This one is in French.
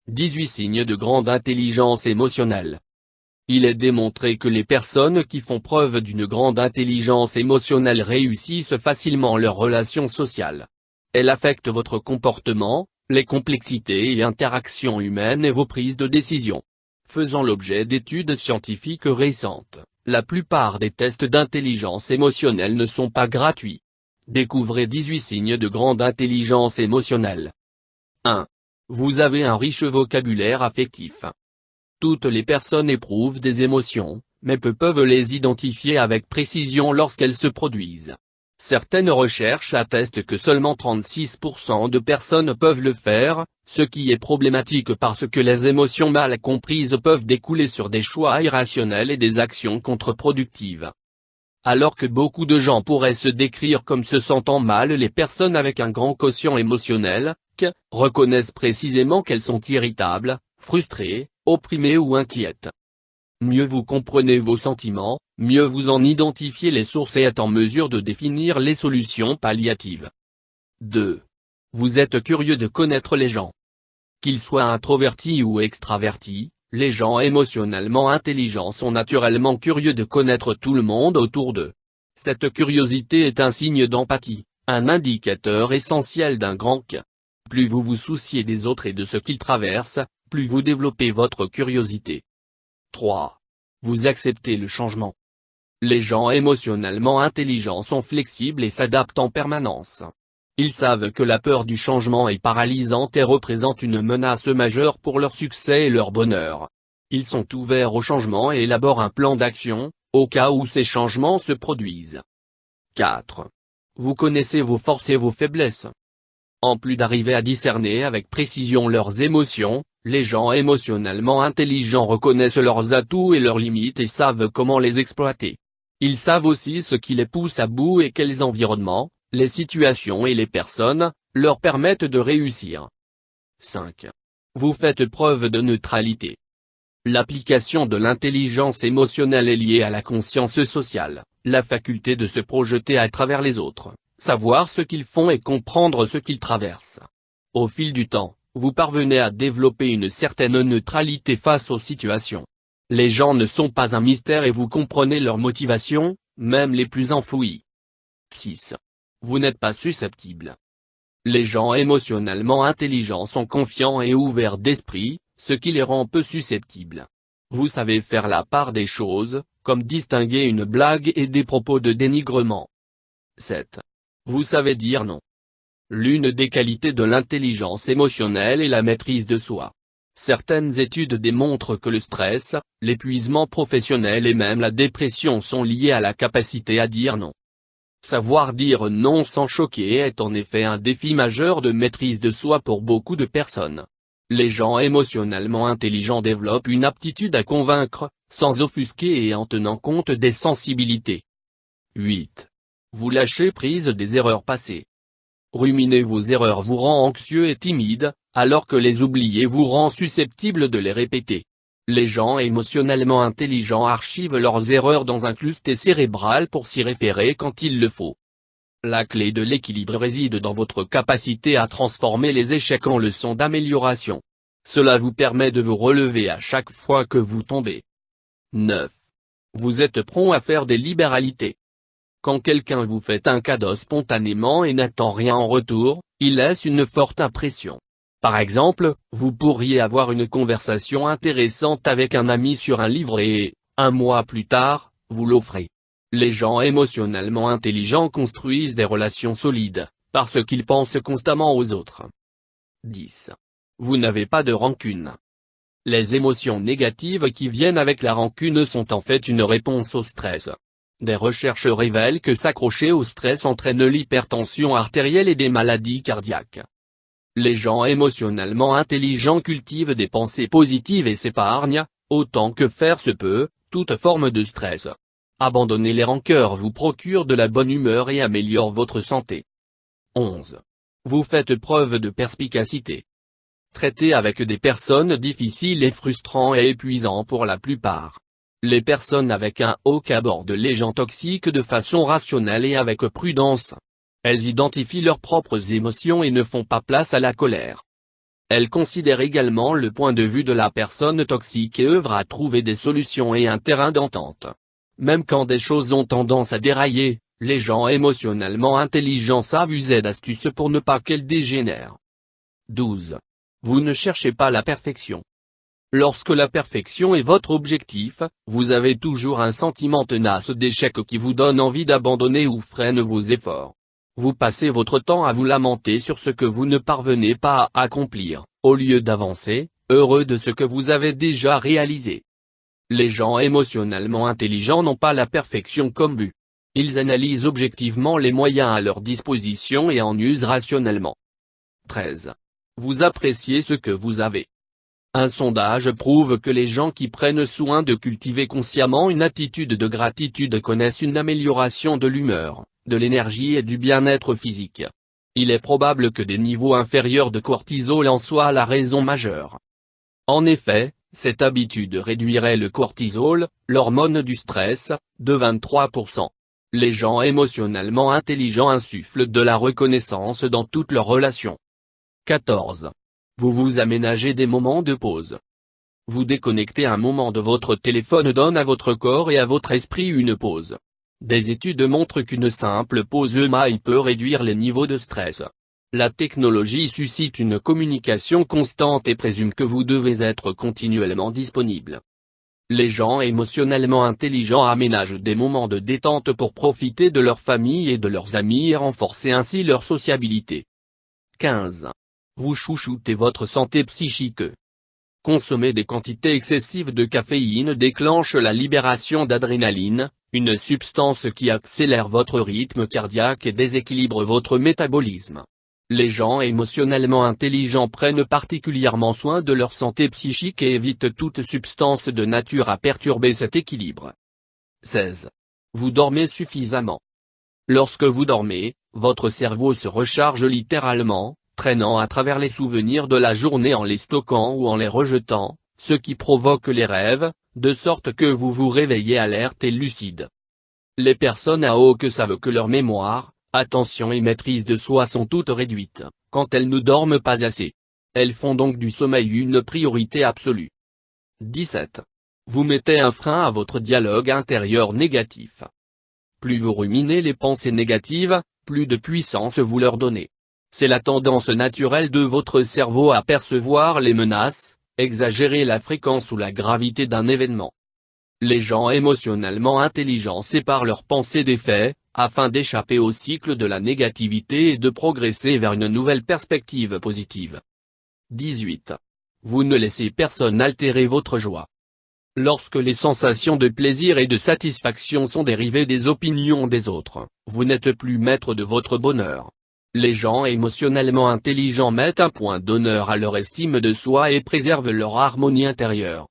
18 signes de grande intelligence émotionnelle. Il est démontré que les personnes qui font preuve d'une grande intelligence émotionnelle réussissent facilement leurs relations sociales. Elle affecte votre comportement, les complexités et interactions humaines et vos prises de décision. Faisant l'objet d'études scientifiques récentes, la plupart des tests d'intelligence émotionnelle ne sont pas gratuits. Découvrez 18 signes de grande intelligence émotionnelle. 1. Vous avez un riche vocabulaire affectif. Toutes les personnes éprouvent des émotions, mais peu peuvent les identifier avec précision lorsqu'elles se produisent. Certaines recherches attestent que seulement 36% de personnes peuvent le faire, ce qui est problématique parce que les émotions mal comprises peuvent découler sur des choix irrationnels et des actions contre-productives. Alors que beaucoup de gens pourraient se décrire comme se sentant mal, les personnes avec un grand quotient émotionnel, reconnaissent précisément qu'elles sont irritables, frustrées, opprimées ou inquiètes. Mieux vous comprenez vos sentiments, mieux vous en identifiez les sources et êtes en mesure de définir les solutions palliatives. 2. Vous êtes curieux de connaître les gens. Qu'ils soient introvertis ou extravertis, les gens émotionnellement intelligents sont naturellement curieux de connaître tout le monde autour d'eux. Cette curiosité est un signe d'empathie, un indicateur essentiel d'un grand Q. Plus vous vous souciez des autres et de ce qu'ils traversent, plus vous développez votre curiosité. 3. Vous acceptez le changement. Les gens émotionnellement intelligents sont flexibles et s'adaptent en permanence. Ils savent que la peur du changement est paralysante et représente une menace majeure pour leur succès et leur bonheur. Ils sont ouverts au changement et élaborent un plan d'action, au cas où ces changements se produisent. 4. Vous connaissez vos forces et vos faiblesses. En plus d'arriver à discerner avec précision leurs émotions, les gens émotionnellement intelligents reconnaissent leurs atouts et leurs limites et savent comment les exploiter. Ils savent aussi ce qui les pousse à bout et quels environnements, les situations et les personnes, leur permettent de réussir. 5. Vous faites preuve de neutralité. L'application de l'intelligence émotionnelle est liée à la conscience sociale, la faculté de se projeter à travers les autres, savoir ce qu'ils font et comprendre ce qu'ils traversent. Au fil du temps, vous parvenez à développer une certaine neutralité face aux situations. Les gens ne sont pas un mystère et vous comprenez leurs motivations, même les plus enfouies. 6. Vous n'êtes pas susceptible. Les gens émotionnellement intelligents sont confiants et ouverts d'esprit, ce qui les rend peu susceptibles. Vous savez faire la part des choses, comme distinguer une blague et des propos de dénigrement. 7. Vous savez dire non. L'une des qualités de l'intelligence émotionnelle est la maîtrise de soi. Certaines études démontrent que le stress, l'épuisement professionnel et même la dépression sont liés à la capacité à dire non. Savoir dire non sans choquer est en effet un défi majeur de maîtrise de soi pour beaucoup de personnes. Les gens émotionnellement intelligents développent une aptitude à convaincre, sans offusquer et en tenant compte des sensibilités. 8. Vous lâchez prise des erreurs passées. Ruminer vos erreurs vous rend anxieux et timide, alors que les oublier vous rend susceptible de les répéter. Les gens émotionnellement intelligents archivent leurs erreurs dans un cluster cérébral pour s'y référer quand il le faut. La clé de l'équilibre réside dans votre capacité à transformer les échecs en leçons d'amélioration. Cela vous permet de vous relever à chaque fois que vous tombez. 9. Vous êtes prompt à faire des libéralités. Quand quelqu'un vous fait un cadeau spontanément et n'attend rien en retour, il laisse une forte impression. Par exemple, vous pourriez avoir une conversation intéressante avec un ami sur un livre et, un mois plus tard, vous l'offrez. Les gens émotionnellement intelligents construisent des relations solides, parce qu'ils pensent constamment aux autres. 10. Vous n'avez pas de rancune. Les émotions négatives qui viennent avec la rancune sont en fait une réponse au stress. Des recherches révèlent que s'accrocher au stress entraîne l'hypertension artérielle et des maladies cardiaques. Les gens émotionnellement intelligents cultivent des pensées positives et s'épargnent, autant que faire se peut, toute forme de stress. Abandonner les rancœurs vous procure de la bonne humeur et améliore votre santé. 11. Vous faites preuve de perspicacité. Traiter avec des personnes difficiles est frustrant et épuisant pour la plupart. Les personnes avec un haut abordent les gens toxiques de façon rationnelle et avec prudence. Elles identifient leurs propres émotions et ne font pas place à la colère. Elle considère également le point de vue de la personne toxique et œuvre à trouver des solutions et un terrain d'entente. Même quand des choses ont tendance à dérailler, les gens émotionnellement intelligents savent user d'astuces pour ne pas qu'elles dégénèrent. 12. Vous ne cherchez pas la perfection. Lorsque la perfection est votre objectif, vous avez toujours un sentiment tenace d'échec qui vous donne envie d'abandonner ou freine vos efforts. Vous passez votre temps à vous lamenter sur ce que vous ne parvenez pas à accomplir, au lieu d'avancer, heureux de ce que vous avez déjà réalisé. Les gens émotionnellement intelligents n'ont pas la perfection comme but. Ils analysent objectivement les moyens à leur disposition et en usent rationnellement. 13. Vous appréciez ce que vous avez. Un sondage prouve que les gens qui prennent soin de cultiver consciemment une attitude de gratitude connaissent une amélioration de l'humeur, de l'énergie et du bien-être physique. Il est probable que des niveaux inférieurs de cortisol en soient la raison majeure. En effet, cette habitude réduirait le cortisol, l'hormone du stress, de 23%. Les gens émotionnellement intelligents insufflent de la reconnaissance dans toutes leurs relations. 14. Vous vous aménagez des moments de pause. Vous déconnecter un moment de votre téléphone donne à votre corps et à votre esprit une pause. Des études montrent qu'une simple pause EMI peut réduire les niveaux de stress. La technologie suscite une communication constante et présume que vous devez être continuellement disponible. Les gens émotionnellement intelligents aménagent des moments de détente pour profiter de leur famille et de leurs amis et renforcer ainsi leur sociabilité. 15. Vous chouchoutez votre santé psychique. Consommer des quantités excessives de caféine déclenche la libération d'adrénaline, une substance qui accélère votre rythme cardiaque et déséquilibre votre métabolisme. Les gens émotionnellement intelligents prennent particulièrement soin de leur santé psychique et évitent toute substance de nature à perturber cet équilibre. 16. Vous dormez suffisamment. Lorsque vous dormez, votre cerveau se recharge littéralement, traînant à travers les souvenirs de la journée en les stockant ou en les rejetant, ce qui provoque les rêves, de sorte que vous vous réveillez alerte et lucide. Les personnes à haut que savent que leur mémoire, attention et maîtrise de soi sont toutes réduites, quand elles ne dorment pas assez. Elles font donc du sommeil une priorité absolue. 17. Vous mettez un frein à votre dialogue intérieur négatif. Plus vous ruminez les pensées négatives, plus de puissance vous leur donnez. C'est la tendance naturelle de votre cerveau à percevoir les menaces, exagérer la fréquence ou la gravité d'un événement. Les gens émotionnellement intelligents séparent leurs pensées des faits, afin d'échapper au cycle de la négativité et de progresser vers une nouvelle perspective positive. 18. Vous ne laissez personne altérer votre joie. Lorsque les sensations de plaisir et de satisfaction sont dérivées des opinions des autres, vous n'êtes plus maître de votre bonheur. Les gens émotionnellement intelligents mettent un point d'honneur à leur estime de soi et préservent leur harmonie intérieure.